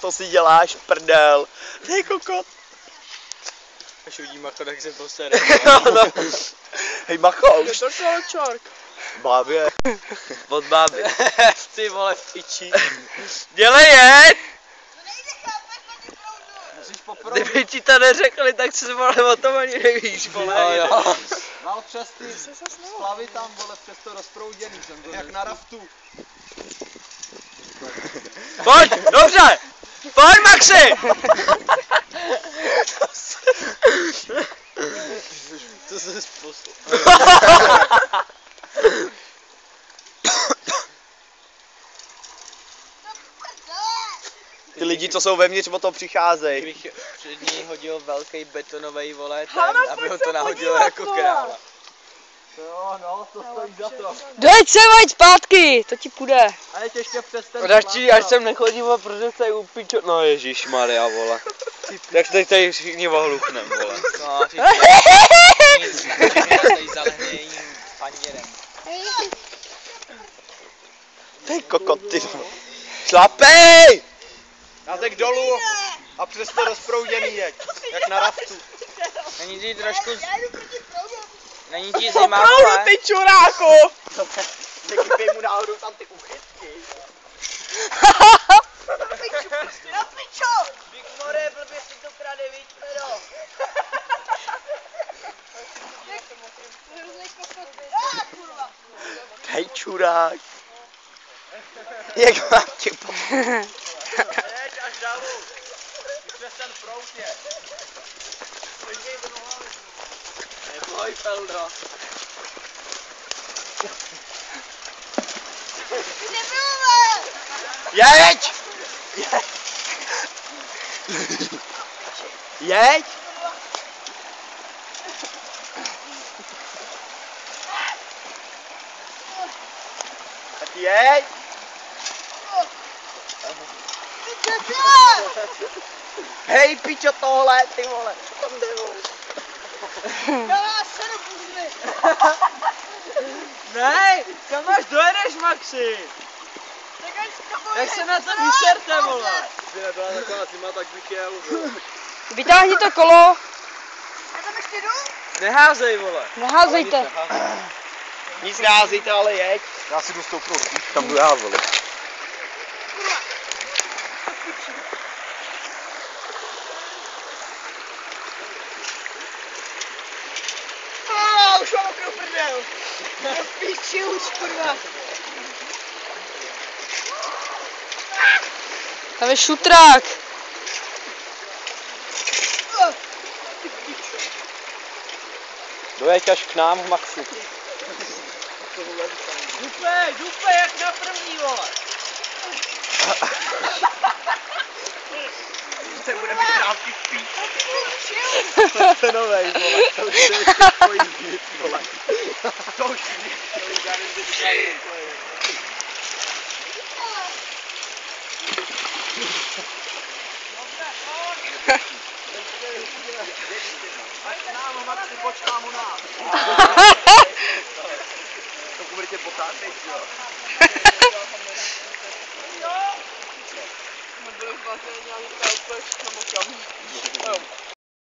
To si děláš prdel. Ty kokot. Až uvidí Macho, tak se posere. No. Hej Macho, už. Je to kolčork. Bábě. Od báby. Ty vole v piči. Dělej jet! Musíš poprvé. Kdyby ti to neřekli, tak se vole o tom ani nevíš, vole. No jo. Mal přes ty splavy tam, vole, přes to rozprouděný. Jak na raftu. Pojď, dobře! Pojď Maxi! Co se spustilo? Ty lidi, co jsou vevnitř, o to přicházejí. Kdybych před ní hodil velký betonový vole ten, aby ho to nahodilo jako kráva. Jo, no, to stojí za to. Dojeď sem, ať zpátky, to ti půjde. A je těžké přes ten Až sem nechodím, protože to je upíčo... No ježišmarja, vole. Tak teď tady všichni ohluchnem, vole. No, nic, tady zalehne jejím paněrem. Ty kokot, ty vole. Šlapej! Názek dolů a přes to rozprouděný jeď, jak na raftu. Není ti trošku... Není ti zima, vole? Ty čuráku! Nekýpej mu náhodou tam ty uchytky. Na pičo! Big more, blbě si to krade, víc, pedo. Hej čurák. Jak mám tě po... Jeď až dolů. I přes ten prout je. Počkej to nohami. Neboj, Feldo. Jeď! Jeď! Tak jeď! Hej pičo tohle, ty vole! Co tam jde, vole? Ne, kam máš dojedeš, Maxi? Jak se na to vyserte, vole? Kdyby nebyla taková zima, tak bych jel, vole. Vytáhni to kolo, Neházej, vole. neházejte. Nic neházejte, ale jeď. Já si jdu stoupnout, tam jdu já, vole. Už mám okrou prdel. Do piči už, kurva. Tam je šutrák. Dojeď až k nám, Maxi. Dupe, jak na první, vole. To bude mít krávky v píč. To je novej, vole. To už je tvojí víc, vole. To už je. Maxi, počkám u nás. To bude tě potápět, jo. Nebudu v bazéně, ale to úplně všechno mokám.